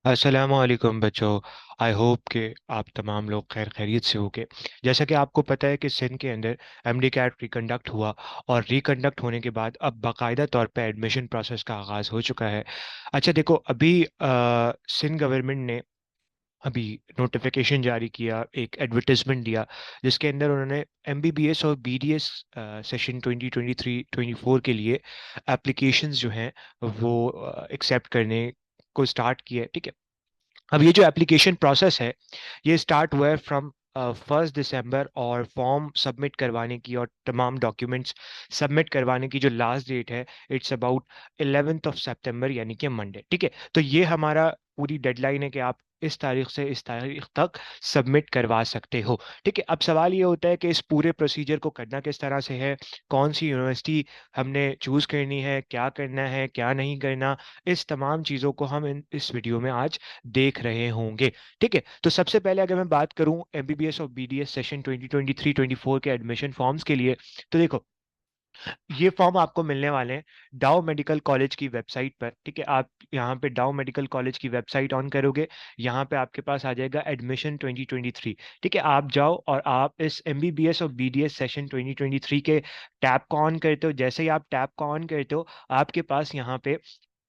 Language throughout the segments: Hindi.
अस्सलामुअलैकुम बच्चों। आई होप कि आप तमाम लोग खैर खैरियत से होंगे। जैसा कि आपको पता है कि सिंध के अंदर एमडी कैट रिकंडक्ट हुआ, और रिकंडक्ट होने के बाद अब बाकायदा तौर पे एडमिशन प्रोसेस का आगाज़ हो चुका है। अच्छा देखो, अभी सिंध गवर्नमेंट ने अभी नोटिफिकेशन जारी किया, एक एडवर्टाइजमेंट दिया, जिसके अंदर उन्होंने एमबीबीएस और बीडीएस सेशन 2023-24 के लिए एप्लीकेशंस जो हैं वो एक्सेप्ट करने को स्टार्ट किया है। ठीक है, अब ये जो एप्लीकेशन प्रोसेस है ये स्टार्ट हुआ है फ्रॉम 1 दिसंबर, और फॉर्म सबमिट करवाने की और तमाम डॉक्यूमेंट्स सबमिट करवाने की जो लास्ट डेट है इट्स अबाउट 11 सितंबर, यानी कि मंडे। ठीक है, तो ये हमारा पूरी डेडलाइन है कि आप इस तारीख से इस तारीख तक सबमिट करवा सकते हो। ठीक है, अब सवाल ये होता है कि इस पूरे प्रोसीजर को करना किस तरह से है, कौन सी यूनिवर्सिटी हमने चूज़ करनी है, क्या करना है क्या नहीं करना, इस तमाम चीज़ों को हम इस वीडियो में आज देख रहे होंगे। ठीक है, तो सबसे पहले अगर मैं बात करूं एमबीबीएस और बीडीएस सेशन 2023-24 के एडमिशन फॉर्म्स के लिए, तो देखो ये फॉर्म आपको मिलने वाले हैं डाउ मेडिकल कॉलेज की वेबसाइट पर। ठीक है, आप यहाँ पे डाउ मेडिकल कॉलेज की वेबसाइट ऑन करोगे, यहाँ पे आपके पास आ जाएगा एडमिशन 2023। ठीक है, आप जाओ और आप इस एमबीबीएस और बीडीएस सेशन 2023 के टैब को ऑन करते हो। जैसे ही आप टैब को ऑन करते हो, आपके पास यहाँ पे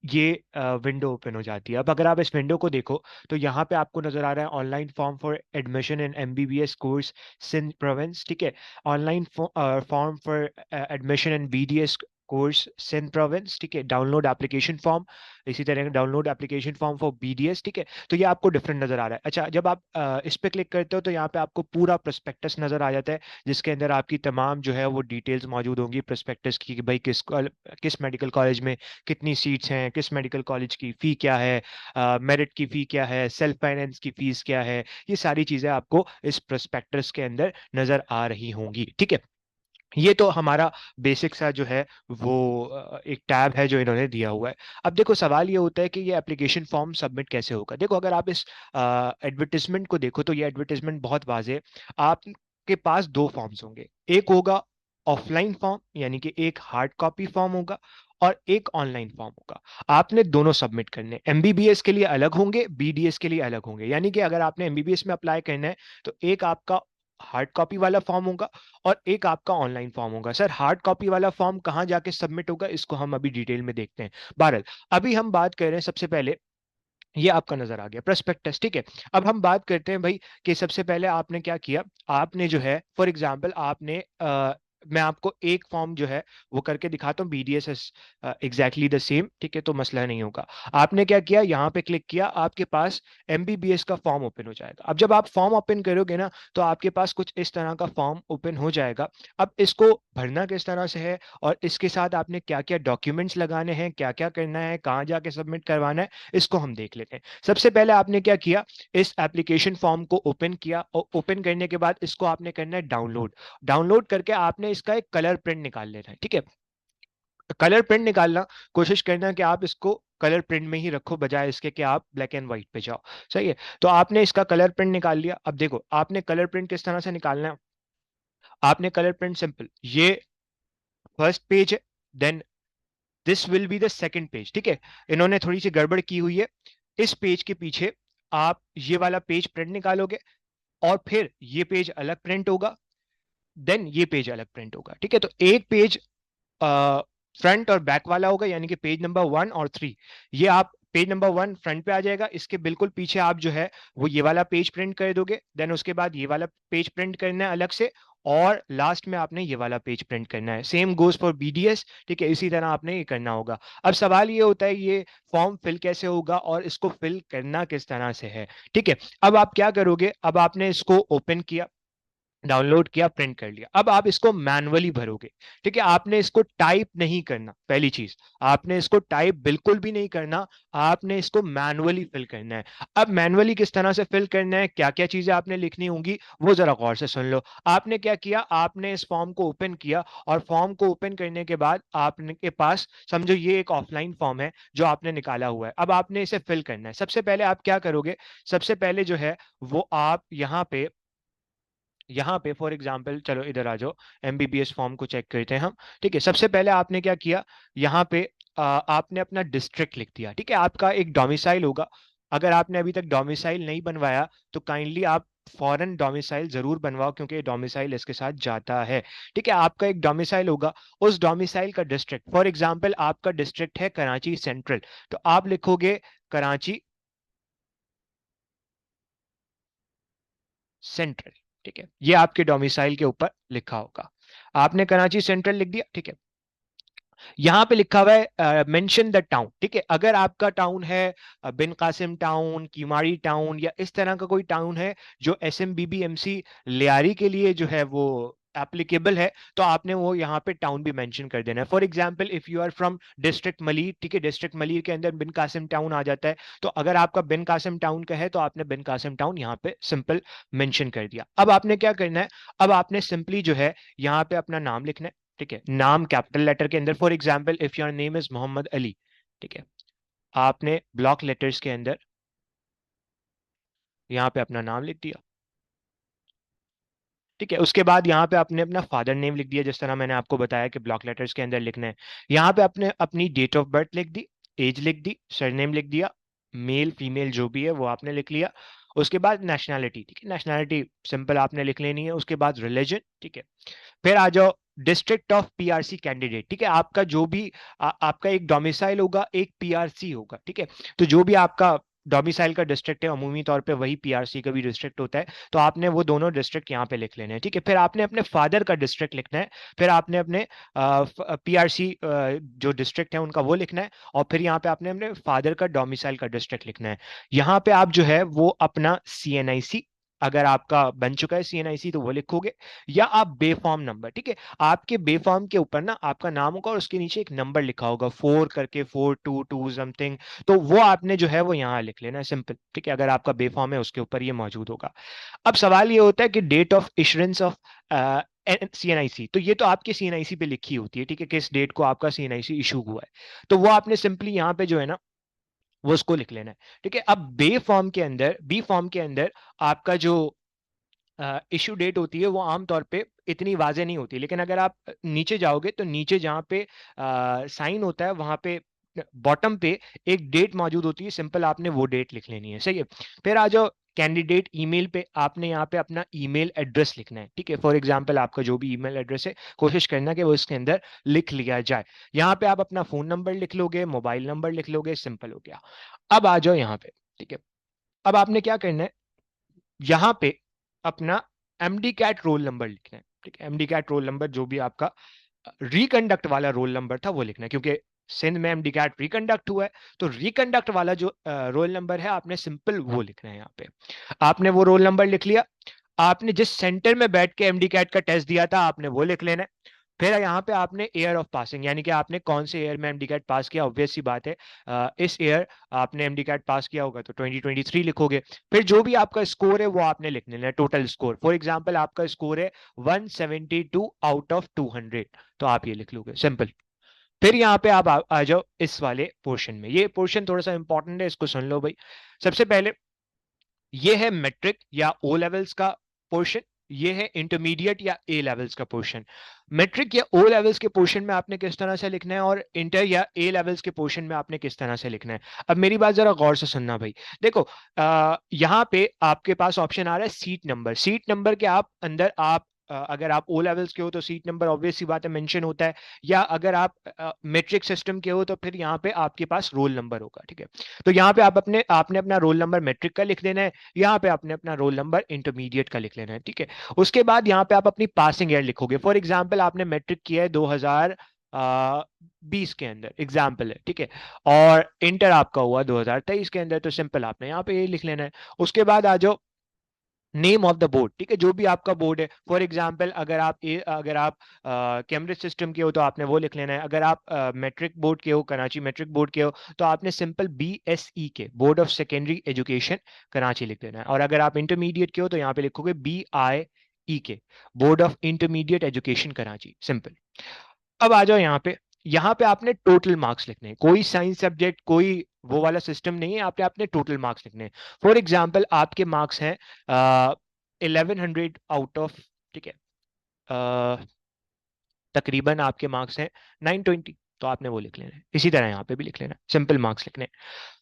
ये विंडो ओपन हो जाती है। अब अगर आप इस विंडो को देखो तो यहाँ पे आपको नजर आ रहा है online form for admission in MBBS course Sindh province. ठीक है, online form for admission in BDS course Sindh province. ठीक है, डाउनलोड एप्लीकेशन फॉर्म, इसी तरह download application form for BDS. ठीक है, तो ये आपको डिफरेंट नजर आ रहा है। अच्छा, जब आप इस पे क्लिक करते हो तो यहाँ पे आपको पूरा प्रोस्पेक्टस नजर आ जाता है, जिसके अंदर आपकी तमाम जो है वो डिटेल्स मौजूद होंगी प्रोस्पेक्टस की, कि भाई किस मेडिकल कॉलेज में कितनी सीट्स हैं, किस मेडिकल कॉलेज की फ़ी क्या है, मेरिट की फ़ी क्या है, सेल्फ फाइनेंस की फ़ीस क्या है। ये सारी चीज़ें आपको इस प्रोस्पेक्टस के अंदर नज़र आ रही होंगी। ठीक है, ये तो हमारा बेसिक सा जो है वो एक टैब है जो इन्होंने दिया हुआ है। अब देखो सवाल ये होता है कि ये एप्लीकेशन फॉर्म सबमिट कैसे होगा। देखो, अगर आप इस एडवर्टिजमेंट को देखो तो ये एडवर्टिजमेंट बहुत वाज़ेह है। आपके पास दो फॉर्म्स होंगे, एक होगा ऑफलाइन फॉर्म यानी कि एक हार्ड कॉपी फॉर्म होगा, और एक ऑनलाइन फॉर्म होगा। आपने दोनों सबमिट करने, एमबीबीएस के लिए अलग होंगे, बीडीएस के लिए अलग होंगे। यानी कि अगर आपने एमबीबीएस में अप्लाई करना है तो एक आपका हार्ड कॉपी वाला फॉर्म होगा और एक आपका ऑनलाइन फॉर्म होगा। सर, हार्ड कॉपी वाला फॉर्म कहाँ जाके सबमिट होगा, इसको हम अभी डिटेल में देखते हैं। बहरहाल, अभी हम बात कर रहे हैं सबसे पहले, ये आपका नजर आ गया प्रोस्पेक्टस। ठीक है, अब हम बात करते हैं भाई कि सबसे पहले आपने क्या किया। आपने जो है फॉर एग्जांपल आपने मैं आपको एक फॉर्म जो है वो करके दिखाता हूँ, BDS is exactly the same. ठीक है, तो मसला नहीं होगा। आपने क्या किया, यहाँ पे क्लिक किया, आपके पास एमबीबीएस का फॉर्म ओपन हो जाएगा। अब जब आप फॉर्म ओपन करोगे ना तो आपके पास कुछ इस तरह का फॉर्म ओपन हो जाएगा। अब इसको भरना किस तरह से है और इसके साथ आपने क्या क्या डॉक्यूमेंट्स लगाने हैं, क्या क्या करना है, कहाँ जाके सबमिट करवाना है, इसको हम देख लेते हैं। सबसे पहले आपने क्या किया, इस एप्लीकेशन फॉर्म को ओपन किया, और ओपन करने के बाद इसको आपने करना है डाउनलोड। डाउनलोड करके आपने इसका एक कलर प्रिंट निकाल लेना है। ठीक है, कलर प्रिंट निकालना, कोशिश करना कि आप इसको कलर प्रिंट में ही रखो, बजाय इसके कि आप ब्लैक एंड व्हाइट पे जाओ। सही है, तो आपने इसका कलर प्रिंट निकाल लिया। अब देखो, आपने कलर प्रिंट किस तरह से निकालना है। आपने कलर प्रिंट सिंपल, ये फर्स्ट पेज है, then this will be the second page. ठीक है, इन्होंने थोड़ी सी गड़बड़ की हुई है। इस पेज के पीछे आप ये वाला पेज प्रिंट निकालोगे, और फिर ये पेज अलग प्रिंट होगा, देन ये पेज अलग प्रिंट होगा। ठीक है, तो एक पेज फ्रंट और बैक वाला होगा, यानी कि पेज नंबर 1 और 3। ये आप पेज नंबर 1 फ्रंट पे आ जाएगा, इसके बिल्कुल पीछे आप जो है वो ये वाला पेज प्रिंट कर दोगे, देन उसके बाद ये वाला पेज प्रिंट करना है अलग से, और लास्ट में आपने ये वाला पेज प्रिंट करना है। Same goes for BDS. ठीक है, इसी तरह आपने ये करना होगा। अब सवाल ये होता है ये फॉर्म फिल कैसे होगा और इसको फिल करना किस तरह से है। ठीक है, अब आप क्या करोगे, अब आपने इसको ओपन किया, डाउनलोड किया, प्रिंट कर लिया, अब आप इसको मैनुअली भरोगे। ठीक है, आपने इसको टाइप नहीं करना, पहली चीज, आपने इसको टाइप बिल्कुल भी नहीं करना, आपने इसको मैनुअली फिल करना है। अब मैनुअली किस तरह से फिल करना है, क्या क्या चीजें आपने लिखनी होंगी, वो जरा गौर से सुन लो। आपने क्या किया, आपने इस फॉर्म को ओपन किया, और फॉर्म को ओपन करने के बाद आपने के पास समझो ये एक ऑफलाइन फॉर्म है जो आपने निकाला हुआ है। अब आपने इसे फिल करना है। सबसे पहले आप क्या करोगे, सबसे पहले जो है वो आप यहाँ पे फॉर एग्जाम्पल, चलो इधर आ जाओ, एमबीबीएस फॉर्म को चेक करते हैं हम। ठीक है, सबसे पहले आपने क्या किया, यहाँ पे आपने अपना डिस्ट्रिक्ट लिख दिया। ठीक है, आपका एक डोमिसाइल होगा, अगर आपने अभी तक डोमिसाइल नहीं बनवाया तो काइंडली आप फॉरेन डोमिसाइल जरूर बनवाओ, क्योंकि डोमिसाइल इसके साथ जाता है। ठीक है, आपका एक डोमिसाइल होगा, उस डोमिसाइल का डिस्ट्रिक्ट, फॉर एग्जांपल आपका डिस्ट्रिक्ट है कराची सेंट्रल, तो आप लिखोगे कराची सेंट्रल। ठीक है, ये आपके डोमिसाइल के ऊपर लिखा होगा। आपने कराची सेंट्रल लिख दिया। ठीक है, यहाँ पे लिखा हुआ है मेंशन द टाउन। ठीक है, अगर आपका टाउन है बिन कासिम टाउन, कीमाड़ी टाउन, या इस तरह का कोई टाउन है जो S M B B M C Lyari के लिए जो है वो एप्लीकेबल है, तो आपने वो यहाँ पे टाउन भी मेंशन कर देना है। For example if you are from district Malir, ठीक है, डिस्ट्रिक्ट मलीर के अंदर बिन कासिम टाउन आ जाता है, तो अगर आपका बिन कासिम टाउन का है तो आपने बिन कासिम टाउन यहाँ पे सिंपल मेंशन कर दिया। अब आपने क्या करना है, अब आपने सिंपली जो है यहाँ पे अपना नाम लिखना है। ठीक है, नाम कैपिटल लेटर के अंदर, for example if your name is Mohammad Ali, ठीक है, आपने ब्लॉक लेटर्स के अंदर यहाँ पे अपना नाम लिख दिया। ठीक है, उसके बाद यहाँ पे आपने अपना फादर नेम लिख दिया, जिस तरह मैंने आपको बताया कि ब्लॉक लेटर्स के अंदर लिखना है। यहाँ पे आपने अपनी डेट ऑफ बर्थ लिख दी, एज लिख दी, सरनेम लिख दिया, मेल फीमेल जो भी है वो आपने लिख लिया। उसके बाद नेशनैलिटी, ठीक है, नेशनैलिटी सिंपल आपने लिख लेनी है। उसके बाद रिलीजन, ठीक है, फिर आ जाओ डिस्ट्रिक्ट ऑफ पीआरसी कैंडिडेट। ठीक है, आपका जो भी आपका एक डोमिसाइल होगा, एक पीआरसी होगा। ठीक है, तो जो भी आपका डोमिसाइल का डिस्ट्रिक्ट है अमूमी तौर पे वही पीआरसी का भी डिस्ट्रिक्ट होता है, तो आपने वो दोनों डिस्ट्रिक्ट यहाँ पे लिख लेने हैं। ठीक है, फिर आपने अपने फादर का डिस्ट्रिक्ट लिखना है, फिर आपने अपने पीआरसी जो डिस्ट्रिक्ट है उनका वो लिखना है, और फिर यहाँ पे आपने अपने फादर का डोमिसाइल का डिस्ट्रिक्ट लिखना है। यहाँ पे आप जो है वो अपना सीएनआईसी, अगर आपका बन चुका है सीएनआईसी तो वो लिखोगे, या आप बेफॉर्म नंबर। ठीक है, आपके बेफॉर्म के ऊपर ना आपका नाम होगा और उसके नीचे एक नंबर लिखा होगा 4 करके, 422 समथिंग, तो वो आपने जो है वो यहाँ लिख लेना है सिंपल। ठीक है, अगर आपका बेफॉर्म है उसके ऊपर ये मौजूद होगा। अब सवाल ये होता है कि डेट ऑफ इशरेंस ऑफ सीएनआईसी, तो ये तो आपके सीएनआईसी पे लिखी होती है। ठीक है, किस डेट को आपका सीएनआईसी इशू हुआ है, तो वो आपने सिंपली यहाँ पे जो है ना वो उसको लिख लेना है। ठीक है, अब बे फॉर्म के अंदर, बी फॉर्म के अंदर आपका जो इशू डेट होती है वो आमतौर पे इतनी वाजे नहीं होती, लेकिन अगर आप नीचे जाओगे तो नीचे जहाँ पे साइन होता है वहां पे बॉटम पे एक डेट मौजूद होती है, सिंपल आपने वो डेट लिख लेनी है। सही है, फिर आ जाओ कैंडिडेट ईमेल पे, आपने यहाँ पे अपना ईमेल एड्रेस लिखना है। ठीक है, फॉर एग्जांपल आपका जो भी ईमेल एड्रेस है कोशिश करना कि वो इसके अंदर लिख लिया जाए। यहाँ पे आप अपना फोन नंबर लिख लोगे, मोबाइल नंबर लिख लोगे, सिंपल हो गया। अब आ जाओ यहाँ पे। ठीक है, अब आपने क्या करना है, यहां पे अपना एमडी कैट रोल नंबर लिखना है। ठीक है, एमडी कैट रोल नंबर जो भी आपका रिकंडक्ट वाला रोल नंबर था वो लिखना है, क्योंकि सिंध में एमडी कैट रिकंडक्ट हुआ है, तो रिकंडक्ट वाला जो रोल नंबर है आपने सिंपल वो लिखना है। यहाँ पे आपने वो रोल नंबर लिख लिया। आपने जिस सेंटर में बैठ के एमडी कैट का टेस्ट दिया था आपने वो लिख लेना है। फिर यहाँ पे आपने ईयर ऑफ पासिंग, यानी कि आपने कौन से ईयर में एमडी कैट पास किया, ऑब्वियस सी बात है इस ईयर आपने एमडी कैट पास किया होगा तो 2023 लिखोगे। फिर जो भी आपका स्कोर है वो आपने लिख लेना है, टोटल स्कोर। फॉर एग्जांपल आपका स्कोर है 172 आउट ऑफ 200, तो आप ये लिख लोगे सिंपल। फिर यहाँ पे आप आ जाओ इस वाले पोर्शन में, ये पोर्शन थोड़ा सा इंपॉर्टेंट है, इसको सुन लो भाई। सबसे पहले ये है मैट्रिक या ओ लेवल्स का पोर्शन, ये है इंटरमीडिएट या ए लेवल्स का पोर्शन। मैट्रिक या ओ लेवल्स के पोर्शन में आपने किस तरह से लिखना है, और इंटर या ए लेवल्स के पोर्शन में आपने किस तरह से लिखना है। अब मेरी बात जरा गौर से सुनना भाई। देखो यहाँ पे आपके पास ऑप्शन आ रहा है सीट नंबर। सीट नंबर के आप अंदर आप अगर आप ओ लेवल्स के हो तो सीट नंबर ऑब्वियस सी बात है मेंशन होता है, या अगर आप मेट्रिक सिस्टम के हो तो फिर यहाँ पे आपके पास रोल नंबर होगा। ठीक है, तो यहाँ पे आप आपने अपना रोल नंबर मैट्रिक का लिख देना है, यहाँ पे आपने अपना रोल नंबर इंटरमीडिएट का लिख लेना है। ठीक है, उसके बाद यहाँ पे आप अपनी पासिंग ईयर लिखोगे। फॉर एग्जाम्पल आपने मैट्रिक किया है 2020 के अंदर, एग्जाम्पल है। ठीक है, और इंटर आपका हुआ 2023 के अंदर, तो सिंपल आपने यहाँ पे ये लिख लेना है। उसके बाद आ जाओ नेम ऑफ द बोर्ड। ठीक है, जो भी आपका बोर्ड है, फॉर एग्जांपल अगर आप कैम्ब्रिज सिस्टम के हो तो आपने वो लिख लेना है। अगर आप मैट्रिक बोर्ड के हो, कराची मैट्रिक बोर्ड के हो, तो आपने सिंपल BSE के, board of secondary education Karachi लिख देना है। और अगर आप इंटरमीडिएट के हो तो यहाँ पे लिखोगे BIE के, board of intermediate education Karachi, simple. अब आ जाओ यहाँ पे आपने टोटल मार्क्स लिखने हैं, कोई साइंस सब्जेक्ट कोई वो वाला सिस्टम नहीं है, आपने अपने टोटल मार्क्स लिखने हैं। फॉर एग्जाम्पल आपके मार्क्स हैं 1100 आउट ऑफ, ठीक है, तकरीबन आपके मार्क्स हैं 920। तो आपने वो लिख लेना है। इसी तरह यहाँ पे भी लिख लेना है, सिंपल मार्क्स लिखने हैं।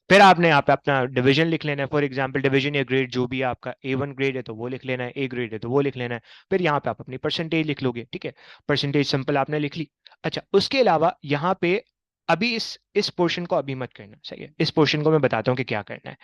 फिर आपने यहाँ पे अपना डिवीजन लिख लेना है। फॉर एग्जांपल डिवीजन या ग्रेड जो भी है आपका, A1 ग्रेड है तो वो लिख लेना है, A ग्रेड है तो वो लिख लेना है। फिर यहाँ पे आप अपनी परसेंटेज लिख लोगे, ठीक है। परसेंटेज सिंपल आपने लिख ली। अच्छा, उसके अलावा यहाँ पे अभी इस पोर्शन को अभी मत करना, सही है। इस पोर्शन को मैं बताता हूँ कि क्या करना है।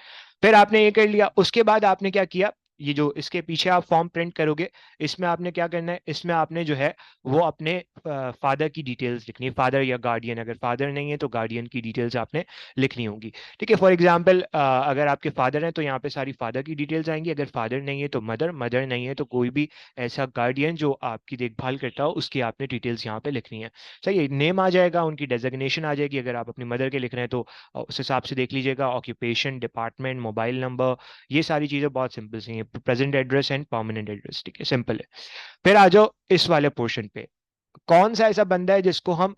फिर आपने ये कर लिया, उसके बाद आपने क्या किया, ये जो इसके पीछे आप फॉर्म प्रिंट करोगे, इसमें आपने क्या करना है, इसमें आपने जो है वो अपने फादर की डिटेल्स लिखनी है, फादर या गार्डियन, अगर फादर नहीं है तो गार्डियन की डिटेल्स आपने लिखनी होंगी, ठीक है। फॉर एग्जाम्पल अगर आपके फादर हैं तो यहाँ पे सारी फादर की डिटेल्स आएंगी, अगर फादर नहीं है तो मदर, मदर नहीं है तो कोई भी ऐसा गार्डियन जो आपकी देखभाल करता हो उसकी आपने डिटेल्स यहाँ पे लिखनी है, सही है। नेम आ जाएगा, उनकी डेजिग्नेशन आ जाएगी, अगर आप अपनी मदर के लिख रहे हैं तो उस हिसाब से देख लीजिएगा, ऑक्यूपेशन, डिपार्टमेंट, मोबाइल नंबर, ये सारी चीज़ें बहुत सिंपल सी हैं, present address and permanent address, ठीक है, सिंपल है। फिर आ जाओ इस वाले पोर्शन पे, कौन सा ऐसा बंदा है जिसको हम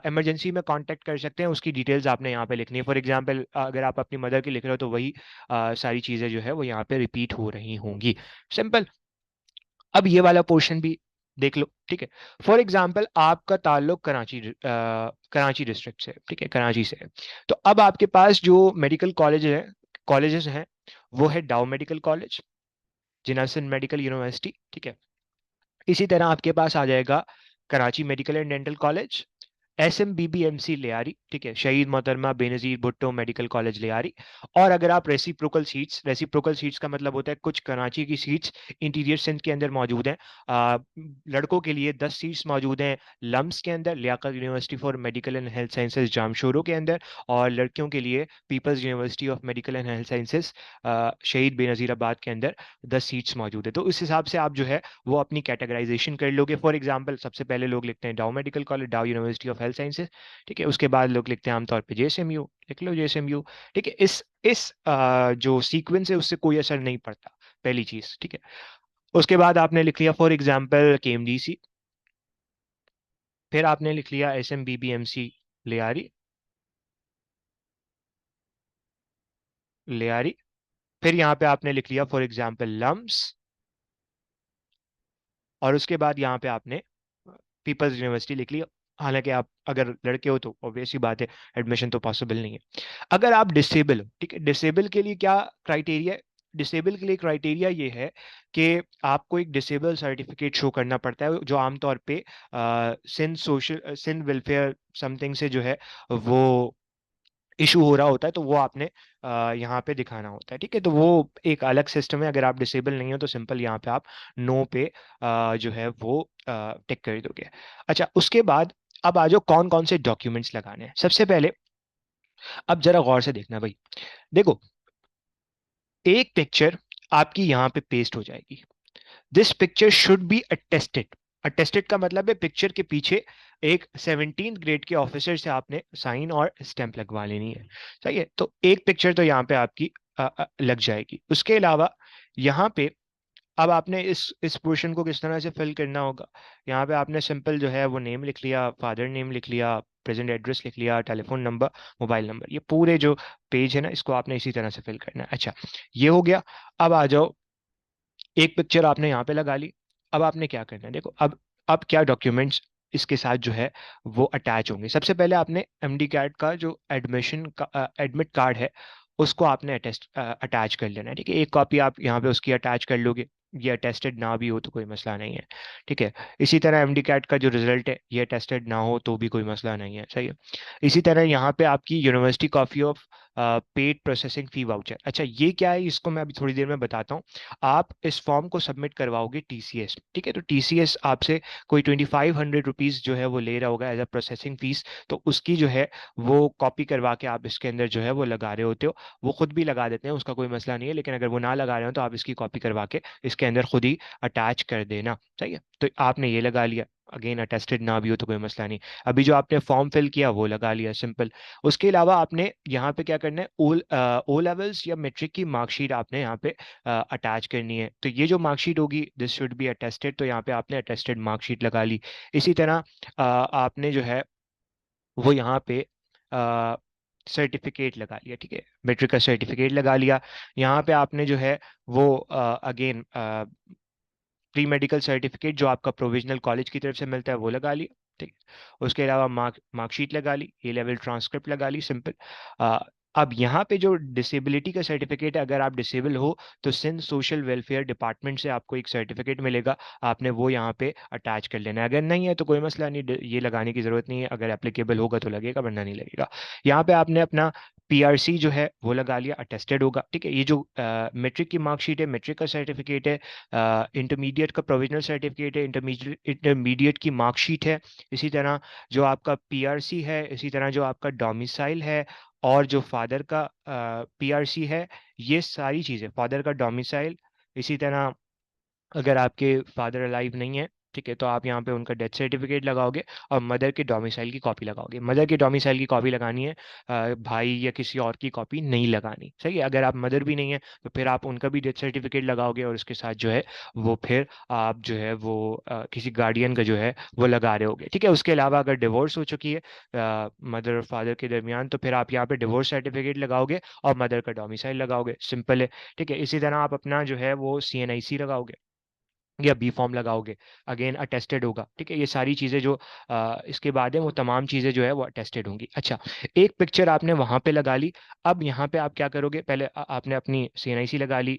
इमरजेंसी में कांटेक्ट कर सकते हैं, उसकी डिटेल्स आपने यहाँ पे लिखनी है। फॉर एग्जांपल अगर आप अपनी मदर की लिख रहे हो तो वही सारी चीजें जो है वो यहाँ पे रिपीट हो रही होंगी, सिंपल। अब ये वाला पोर्शन भी देख लो, ठीक है। फॉर एग्जाम्पल आपका ताल्लुक कराची डिस्ट्रिक्ट से, ठीक है, कराची से है। तो अब आपके पास जो मेडिकल कॉलेजेस हैं वो है डाउ मेडिकल कॉलेज, जिनासिन मेडिकल यूनिवर्सिटी, ठीक है। इसी तरह आपके पास आ जाएगा Karachi medical and dental college, SMBBMC Lyari, ठीक है, शहीद मोहतरमा बेनजीर भुट्टो मेडिकल कॉलेज लियारी। और अगर आप रेसिप्रोकल सीट्स का मतलब होता है कुछ कराची की सीट्स इंटीरियर सिंध के अंदर मौजूद हैं, आ, लड़कों के लिए 10 सीट्स मौजूद हैं लम्स के अंदर, Liaquat university for medical and health sciences Jamshoro के अंदर, और लड़कियों के लिए peoples university of medical and health sciences Shaheed Benazirabad के अंदर 10 सीट्स मौजूद है। तो इस हिसाब से आप जो है वो अपनी कैटेगराइजेशन कर लोगे। फॉर एग्जांपल सबसे पहले लोग लिखते हैं डाउ मेडिकल कॉलेज, डाउ यूनिवर्सिटी ऑफ हेल्थ साइंसेज, ठीक है। उसके बाद लोग लिखते हैं आमतौर पे JSMU, लिख लो JSMU, ठीक है। इस जो सीक्वेंस है उससे कोई असर नहीं पड़ता, पहली चीज, ठीक है। उसके बाद आपने लिख लिया फॉर एग्जांपल KMDC, फिर आपने लिख लिया SMBBMC लियारी, लियारी। फिर यहाँ पे आपने लिख लिया फॉर एग्जांपल लम्स, और उसके बाद यहाँ पे आपने पीपल्स यूनिवर्सिटी लिख लिया। हालांकि आप अगर लड़के हो तो ऑब्वियस ही बात है एडमिशन तो पॉसिबल नहीं है। अगर आप डिसेबल हो, ठीक है, डिसेबल के लिए क्या क्राइटेरिया है, डिसेबल के लिए क्राइटेरिया ये है कि आपको एक डिसेबल सर्टिफिकेट शो करना पड़ता है, जो आमतौर पे सिंध वेलफेयर समथिंग से जो है वो इशू हो रहा होता है, तो वो आपने यहाँ पे दिखाना होता है, ठीक है। तो वो एक अलग सिस्टम है, अगर आप डिसेबल नहीं हो तो सिंपल यहाँ पे आप नो पे जो है वो टिक कर दोगे। अच्छा, उसके बाद अब आ जाओ कौन कौन से डॉक्यूमेंट्स लगाने हैं। सबसे पहले अब जरा गौर से देखना भाई, देखो, एक पिक्चर आपकी यहाँ पे पेस्ट हो जाएगी, this picture should be attested. Attested का मतलब है पिक्चर के पीछे एक 17th ग्रेड के ऑफिसर से आपने साइन और स्टैंप लगवा लेनी है, सही है। तो एक पिक्चर तो यहाँ पे आपकी लग जाएगी। उसके अलावा यहाँ पे अब आपने इस पोर्शन को किस तरह से फिल करना होगा, यहाँ पे आपने सिंपल जो है वो नेम लिख लिया, फादर नेम लिख लिया, प्रेजेंट एड्रेस लिख लिया, टेलीफोन नंबर, मोबाइल नंबर, ये पूरे जो पेज है ना इसको आपने इसी तरह से फिल करना है। अच्छा, ये हो गया। अब आ जाओ, एक पिक्चर आपने यहाँ पे लगा ली। अब आपने क्या करना है, देखो, अब क्या डॉक्यूमेंट्स इसके साथ जो है वो अटैच होंगे। सबसे पहले आपने MD कैट का जो एडमिशन का एडमिट कार्ड है उसको आपने अटैच कर लेना है, ठीक है। एक कॉपी आप यहाँ पे उसकी अटैच कर लोगे, ये अटेस्टेड ना भी हो तो कोई मसला नहीं है, ठीक है। इसी तरह MD कैट का जो रिजल्ट है ये अटेस्टेड ना हो तो भी कोई मसला नहीं है, सही है। इसी तरह यहाँ पे आपकी university copy of paid processing fee voucher. अच्छा, ये क्या है इसको मैं अभी थोड़ी देर में बताता हूँ। आप इस फॉर्म को सबमिट करवाओगे TCS, ठीक है। तो TCS आपसे कोई 2500 रुपीज जो है वो ले रहा होगा एज अ प्रोसेसिंग फीस, तो उसकी जो है वो कॉपी करवा के आप इसके अंदर जो है वो लगा रहे होते हो। वो खुद भी लगा देते हैं, उसका कोई मसला नहीं है, लेकिन अगर वो ना लगा रहे हो तो आप इसकी कॉपी करवा के इसके अंदर खुद ही अटैच कर देना, सही है। तो आपने ये लगा लिया, अगेन अटेस्टेड ना भी हो तो कोई मसला नहीं। अभी जो आपने फॉर्म फिल किया वो लगा लिया, सिंपल। उसके अलावा आपने यहाँ पे क्या करना है, ओ लेवल्स या मैट्रिक की मार्कशीट आपने यहाँ पे अटैच करनी है। तो ये जो मार्कशीट होगी दिस शुड बी अटेस्टेड, तो यहाँ पे आपने अटेस्टेड मार्कशीट लगा ली। इसी तरह आपने जो है वो यहाँ पे सर्टिफिकेट लगा लिया, ठीक है, मैट्रिक का सर्टिफिकेट लगा लिया। यहाँ पे आपने जो है वो अगेन प्री मेडिकल सर्टिफिकेट जो आपका प्रोविजनल कॉलेज की तरफ से मिलता है वो लगा लिया। ठीक है। उसके अलावा मार्कशीट लगा ली, ए लेवल ट्रांसक्रिप्ट लगा ली, सिंपल। अब यहाँ पे जो डिसेबिलिटी का सर्टिफिकेट है, अगर आप डिसेबल हो तो सिंध सोशल वेलफेयर डिपार्टमेंट से आपको एक सर्टिफिकेट मिलेगा, आपने वो यहाँ पे अटैच कर लेना है। अगर नहीं है तो कोई मसला नहीं, ये लगाने की जरूरत नहीं है, अगर एप्लीकेबल होगा तो लगेगा वरना नहीं लगेगा। यहाँ पे आपने अपना पीआरसी जो है वो लगा लिया, अटेस्टेड होगा। ठीक है, ये जो मेट्रिक की मार्कशीट है, मेट्रिक का सर्टिफिकेट है, इंटरमीडिएट का प्रोविजनल सर्टिफिकेट है, इंटरमीडिएट की मार्कशीट है, इसी तरह जो आपका पीआरसी है, इसी तरह जो आपका डोमिसाइल है, और जो फादर का पीआरसी है, ये सारी चीज़ें, फादर का डोमिसाइल, इसी तरह अगर आपके फादर अलाइव नहीं है, ठीक है, तो आप यहाँ पे उनका डेथ सर्टिफिकेट लगाओगे, और मदर के डोमिसाइल की कॉपी लगाओगे। मदर के डोमिसाइल की कॉपी लगानी है, भाई या किसी और की कॉपी नहीं लगानी। सही है, अगर आप मदर भी नहीं है तो फिर आप उनका भी डेथ सर्टिफिकेट लगाओगे, और उसके साथ जो है वो फिर आप जो है वो किसी गार्डियन का जो है वो लगा रहे होगे। ठीक है, उसके अलावा अगर डिवोर्स हो चुकी है मदर और फादर के दरमियान, तो फिर आप यहाँ पे डिवोर्स सर्टिफिकेट लगाओगे और मदर का डोमिसाइल लगाओगे, सिंपल है। ठीक है, इसी तरह आप अपना जो है वो सीएनआईसी लगाओगे या बी फॉर्म लगाओगे, अगेन अटेस्टेड होगा। ठीक है, ये सारी चीज़ें जो इसके बाद है वो तमाम चीज़ें जो है वो अटेस्टेड होंगी। अच्छा, एक पिक्चर आपने वहाँ पे लगा ली। अब यहाँ पे आप क्या करोगे, पहले आपने अपनी सीएनआईसी लगा ली,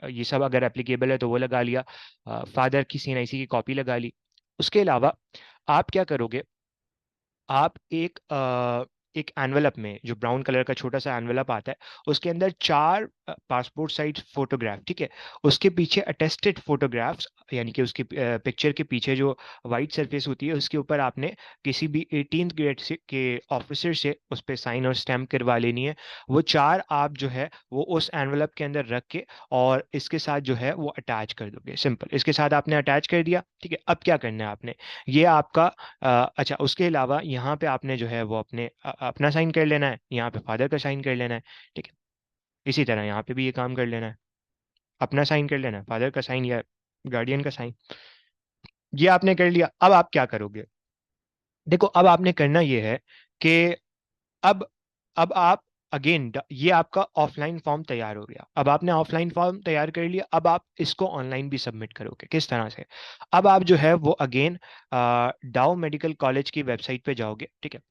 ये सब अगर एप्लीकेबल है तो वो लगा लिया, फादर की सीएनआईसी की कॉपी लगा ली। उसके अलावा आप क्या करोगे, आप एक एनवेलप में, जो ब्राउन कलर का छोटा सा एनवेलप आता है, उसके अंदर 4 पासपोर्ट साइज फोटोग्राफ, ठीक है, उसके पीछे अटेस्टेड फोटोग्राफ्स, यानी कि उसकी पिक्चर के पीछे जो वाइट सरफेस होती है उसके ऊपर आपने किसी भी 18th ग्रेड से के ऑफिसर से उस पर साइन और स्टैम्प करवा लेनी है। वो 4 आप जो है वो उस एनवेलप के अंदर रख के और इसके साथ जो है वो अटैच कर दोगे, सिंपल। इसके साथ आपने अटैच कर दिया। ठीक है, अब क्या करना है आपने, ये आपका अच्छा, उसके अलावा यहाँ पे आपने जो है वो अपने अपना साइन कर लेना है, यहाँ पे फादर का साइन कर लेना है। ठीक है, इसी तरह यहाँ पे भी ये काम कर लेना है, अपना साइन कर लेना है, फादर का साइन या गार्डियन का साइन। ये आपने कर लिया, अब आप क्या करोगे, देखो अब आपने करना ये है कि अब अब आप अगेन, ये आपका ऑफलाइन फॉर्म तैयार हो गया। अब आपने ऑफलाइन फॉर्म तैयार कर लिया, अब आप इसको ऑनलाइन भी सबमिट करोगे। किस तरह से, अब आप जो है वो अगेन डाउ मेडिकल कॉलेज की वेबसाइट पे जाओगे। ठीक है,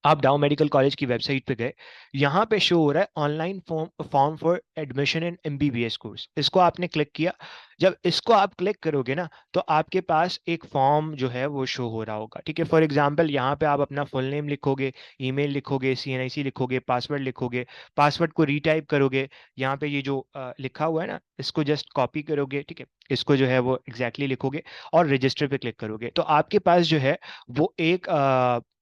आप डाउ मेडिकल कॉलेज की वेबसाइट पे गए, यहाँ पे शो हो रहा है online form form for admission in MBBS course, इसको आपने क्लिक किया। जब इसको आप क्लिक करोगे ना, तो आपके पास एक फॉर्म जो है वो शो हो रहा होगा। ठीक है, फॉर एग्जांपल यहाँ पे आप अपना फुल नेम लिखोगे, ईमेल लिखोगे, सीएनआईसी लिखोगे, पासवर्ड लिखोगे, पासवर्ड को रीटाइप करोगे। यहाँ पे ये जो लिखा हुआ है ना, इसको जस्ट कॉपी करोगे। ठीक है, इसको जो है वो एग्जैक्टली लिखोगे और रजिस्टर पे क्लिक करोगे, तो आपके पास जो है वो एक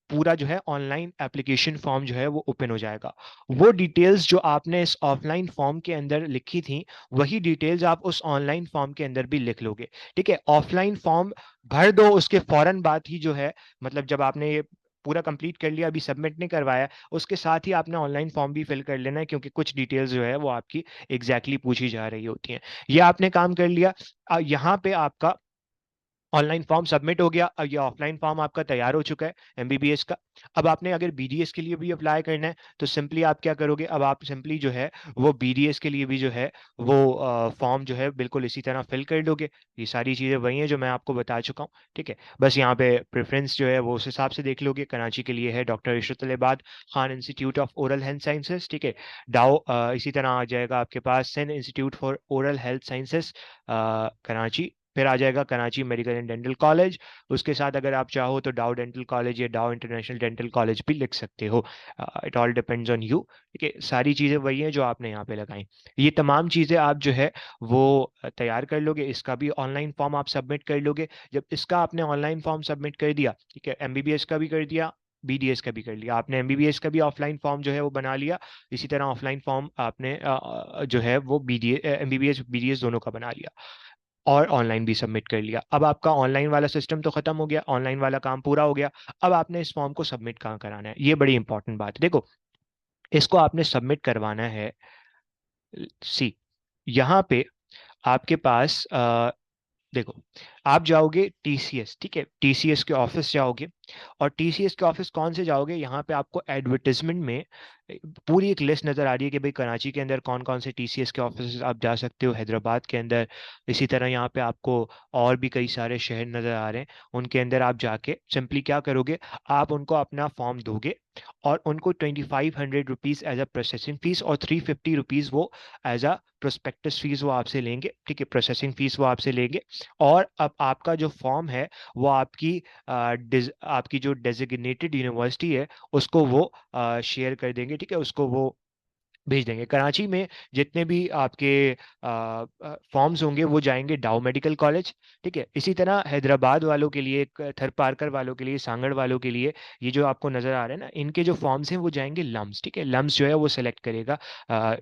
पूरा जो है ऑनलाइन एप्लीकेशन फॉर्म जो है वो ओपन हो जाएगा। वो डिटेल्स जो आपने इस ऑफलाइन फॉर्म के अंदर लिखी थी, वही डिटेल्स आप उस ऑनलाइन फॉर्म के अंदर भी लिख लोगे। ठीक है, ऑफलाइन फॉर्म भर दो, उसके फौरन बाद ही जो है, मतलब जब आपने ये पूरा कंप्लीट कर लिया, अभी सबमिट नहीं करवाया, उसके साथ ही आपने ऑनलाइन फॉर्म भी फिल कर लेना है, क्योंकि कुछ डिटेल्स जो है वो आपकी एग्जैक्टली पूछी जा रही होती हैं। ये आपने काम कर लिया। यहाँ पे आपका ऑनलाइन फॉर्म सबमिट हो गया, अब ये ऑफलाइन फॉर्म आपका तैयार हो चुका है एमबीबीएस का। अब आपने अगर बीडीएस के लिए भी अप्लाई करना है तो सिंपली आप क्या करोगे, अब आप सिंपली जो है वो बीडीएस के लिए भी जो है वो फॉर्म जो है बिल्कुल इसी तरह फिल कर दोगे। ये सारी चीज़ें वही हैं जो मैं आपको बता चुका हूँ। ठीक है, बस यहाँ पे प्रेफरेंस जो है वो उस हिसाब से देख लोगे। कराची के लिए है doctor Ishrat Ul Ebad Khan institute of oral health sciences. ठीक है, डाउ इसी तरह आ जाएगा आपके पास Sindh institute for oral health sciences Karachi, फिर आ जाएगा Karachi medical and dental college. उसके साथ अगर आप चाहो तो डाउ डेंटल कॉलेज या डाउ इंटरनेशनल डेंटल कॉलेज भी लिख सकते हो, it all depends on you. ठीक है, सारी चीज़ें वही हैं जो आपने यहाँ पे लगाई। ये तमाम चीज़ें आप जो है वो तैयार कर लोगे, इसका भी ऑनलाइन फॉर्म आप सबमिट कर लोगे। जब इसका आपने ऑनलाइन फॉर्म सबमिट कर दिया, ठीक है, एमबीबीएस का भी कर दिया, बीडीएस का भी कर लिया आपने, एमबीबीएस का भी ऑफलाइन फॉर्म जो है वो बना लिया, इसी तरह ऑफलाइन फॉर्म आपने जो है वो बीडीएस एमबीबीएस बीडीएस दोनों का बना लिया, और ऑनलाइन भी सबमिट कर लिया। अब आपका ऑनलाइन वाला सिस्टम तो खत्म हो गया, ऑनलाइन वाला काम पूरा हो गया। अब आपने इस फॉर्म को सबमिट कहाँ कराना है, ये बड़ी इंपॉर्टेंट बात है। देखो, इसको आपने सबमिट करवाना है, सी यहाँ पे आपके पास देखो, आप जाओगे टीसीएस, ठीक है, टीसीएस के ऑफिस जाओगे। और टीसीएस के ऑफिस कौन से जाओगे, यहाँ पे आपको एडवर्टिजमेंट में पूरी एक लिस्ट नज़र आ रही है कि भाई कराची के अंदर कौन कौन से टीसीएस के ऑफिस आप जा सकते हो, हैदराबाद के अंदर। इसी तरह यहाँ पे आपको और भी कई सारे शहर नज़र आ रहे हैं, उनके अंदर आप जाके सिंपली क्या करोगे, आप उनको अपना फॉर्म दोगे और उनको 2500 rupees as a processing fee और 350 रुपीज़ वो एज अ प्रोस्पेक्टस फीस वो आपसे लेंगे, ठीक है, प्रोसेसिंग फीस वो आपसे लेंगे। और अब आपका जो फॉर्म है वो आपकी जो डेजिग्नेटेड यूनिवर्सिटी है उसको वो शेयर कर देंगे, ठीक है, उसको वो भेज देंगे। कराची में जितने भी आपके फॉर्म्स होंगे वो जाएंगे डाउ मेडिकल कॉलेज, ठीक है। इसी तरह हैदराबाद वालों के लिए, थर पारकर वालों के लिए, सांगड़ वालों के लिए, ये जो आपको नज़र आ रहे हैं ना, इनके जो फॉर्म्स हैं वो जाएंगे लम्स, ठीक है। लम्स जो है वो सेलेक्ट करेगा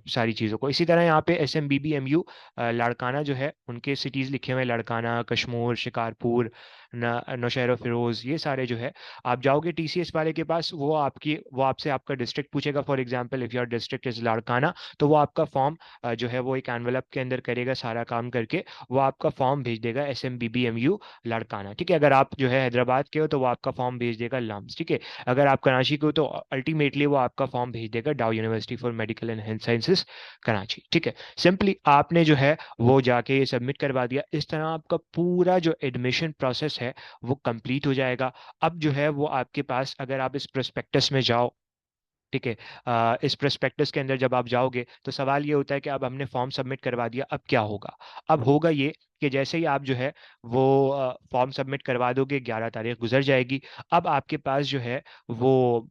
सारी चीज़ों को। इसी तरह यहाँ पे S M B B M U Larkana जो है, उनके सिटीज़ लिखे हुए हैं, लाड़काना, कशमूर, शिकारपुर, नौशहरा फिरोज, ये सारे जो है। आप जाओगे टीसीएस वाले के पास, वो आपसे आपका डिस्ट्रिक्ट पूछेगा। For example if your district is Larkana, तो वो आपका फॉर्म जो है वो एक एनवेलप के अंदर करेगा सारा काम करके, वो आपका फॉर्म भेज देगा S M B B M U Larkana, ठीक है। अगर आप जो है हैदराबाद के हो तो वो आपका फॉर्म भेज देगा लम्स, ठीक है। अगर आप कराची के हो तो अल्टीमेटली वो आपका फॉर्म भेज देगा डाउ university for medical and health sciences Karachi, ठीक है। सिंपली आपने जो है वो जाके ये सबमिट करवा दिया। इस तरह आपका पूरा जो एडमिशन प्रोसेस है वो कंप्लीट हो जाएगा। अब जो है वो आपके पास, अगर आप इस प्रोस्पेक्टस में जाओ, ठीक है, इस प्रोस्पेक्टस के अंदर जब आप जाओगे तो सवाल ये होता है कि अब हमने फॉर्म सबमिट करवा दिया, अब क्या होगा। अब होगा ये कि जैसे ही आप जो है वो फॉर्म सबमिट करवा दोगे, 11 तारीख गुजर जाएगी। अब आपके पास जो है वो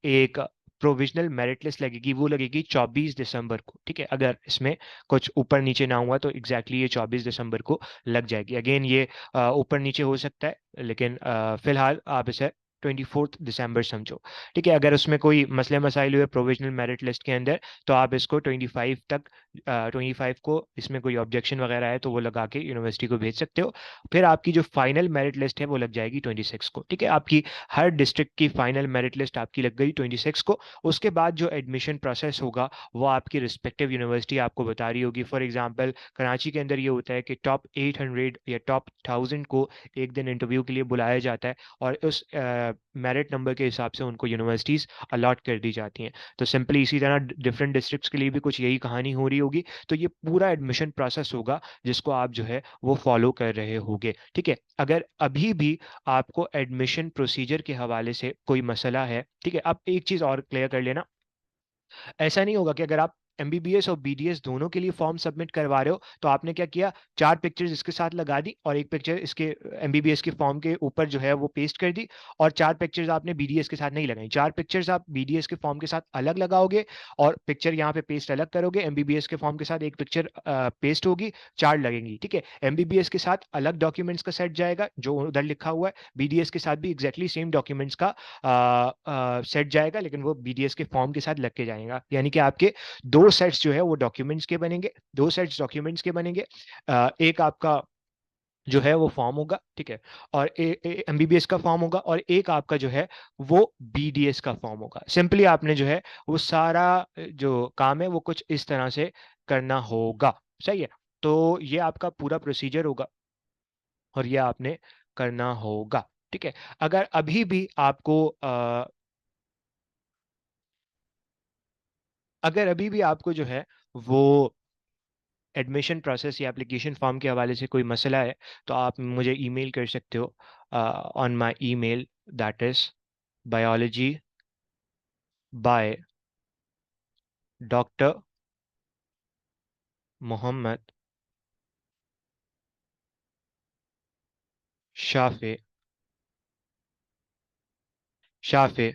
एक प्रोविजनल मेरिट लिस्ट लगेगी, वो लगेगी 24 दिसंबर को, ठीक है। अगर इसमें कुछ ऊपर नीचे ना हुआ तो एग्जैक्टली ये 24 दिसंबर को लग जाएगी। अगेन ये ऊपर नीचे हो सकता है, लेकिन फिलहाल आप इसे 24 दिसंबर समझो, ठीक है। अगर उसमें कोई मसले मसाइल हुए प्रोविजनल मेरिट लिस्ट के अंदर, तो आप इसको 25 तक, 25 को इसमें कोई ऑब्जेक्शन वगैरह है तो वो लगा के यूनिवर्सिटी को भेज सकते हो। फिर आपकी जो फाइनल मेरिट लिस्ट है वो लग जाएगी 26 को, ठीक है। आपकी हर डिस्ट्रिक्ट की फाइनल मेरिट लिस्ट आपकी लग गई 26 को। उसके बाद जो एडमिशन प्रोसेस होगा वो आपकी रिस्पेक्टिव यूनिवर्सिटी आपको बता रही होगी। फॉर एग्जाम्पल कराची के अंदर ये होता है कि टॉप 800 या टॉप 1000 को एक दिन इंटरव्यू के लिए बुलाया जाता है, और उस मेरिट नंबर के हिसाब से उनको यूनिवर्सिटीज़ अलॉट कर दी जाती हैं। तो सिंपली इसी तरह डिफरेंट डिस्ट्रिक्ट्स के लिए भी कुछ यही कहानी हो रही होगी। तो ये पूरा एडमिशन प्रोसेस होगा जिसको आप जो है वो फॉलो कर रहे होगे, ठीक है। अगर अभी भी आपको एडमिशन प्रोसीजर के हवाले से कोई मसला है, ठीक है, आप एक चीज़ और क्लियर कर लेना। ऐसा नहीं होगा कि अगर आप एमबीबीएस और बीडीएस दोनों के लिए फॉर्म सबमिट करवा रहे हो तो आपने क्या किया, चार पिक्चर्स इसके साथ लगा दी और एक पिक्चर इसके एमबीबीएस के फॉर्म के ऊपर जो है वो पेस्ट कर दी, और चार पिक्चर्स आपने बीडीएस के साथ नहीं लगाई। चार पिक्चर्स आप बीडीएस के फॉर्म के साथ अलग लगाओगे और पिक्चर यहाँ पे पेस्ट अलग करोगे, एमबीबीएस के फॉर्म के साथ एक पिक्चर पेस्ट होगी, चार लगेंगी, ठीक है। एमबीबीएस के साथ अलग डॉक्यूमेंट्स का सेट जाएगा जो उधर लिखा हुआ है, बीडीएस के साथ भी एग्जैक्टली सेम डॉक्यूमेंट्स का सेट जाएगा, लेकिन वो बीडीएस के फॉर्म के साथ लग के जाएगा। यानी कि आपके दो सेट्स जो है वो डॉक्यूमेंट्स के बनेंगे, दो सेट्स डॉक्यूमेंट्स के बनेंगे। एक आपका जो है वो फॉर्म होगा, ठीक है, और एमबीबीएस का फॉर्म होगा, और एक आपका जो है वो बीडीएस का फॉर्म होगा। सिंपली आपने जो है वो सारा जो काम है वो कुछ इस तरह से करना होगा, सही है। तो ये आपका पूरा प्रोसीजर होगा और ये आपने करना होगा, ठीक है। अगर अभी भी आपको अगर अभी भी आपको जो है वो एडमिशन प्रोसेस या एप्लीकेशन फॉर्म के हवाले से कोई मसला है तो आप मुझे ईमेल कर सकते हो on my email, that is biology by doctor Mohammad Shafay Shafay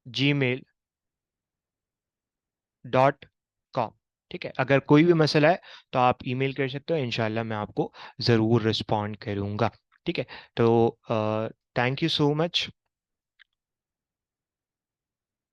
@gmail.com, ठीक है। अगर कोई भी मसला है तो आप ईमेल कर सकते हो, इंशाल्लाह मैं आपको ज़रूर रिस्पॉन्ड करूँगा, ठीक है। तो थैंक यू सो मच।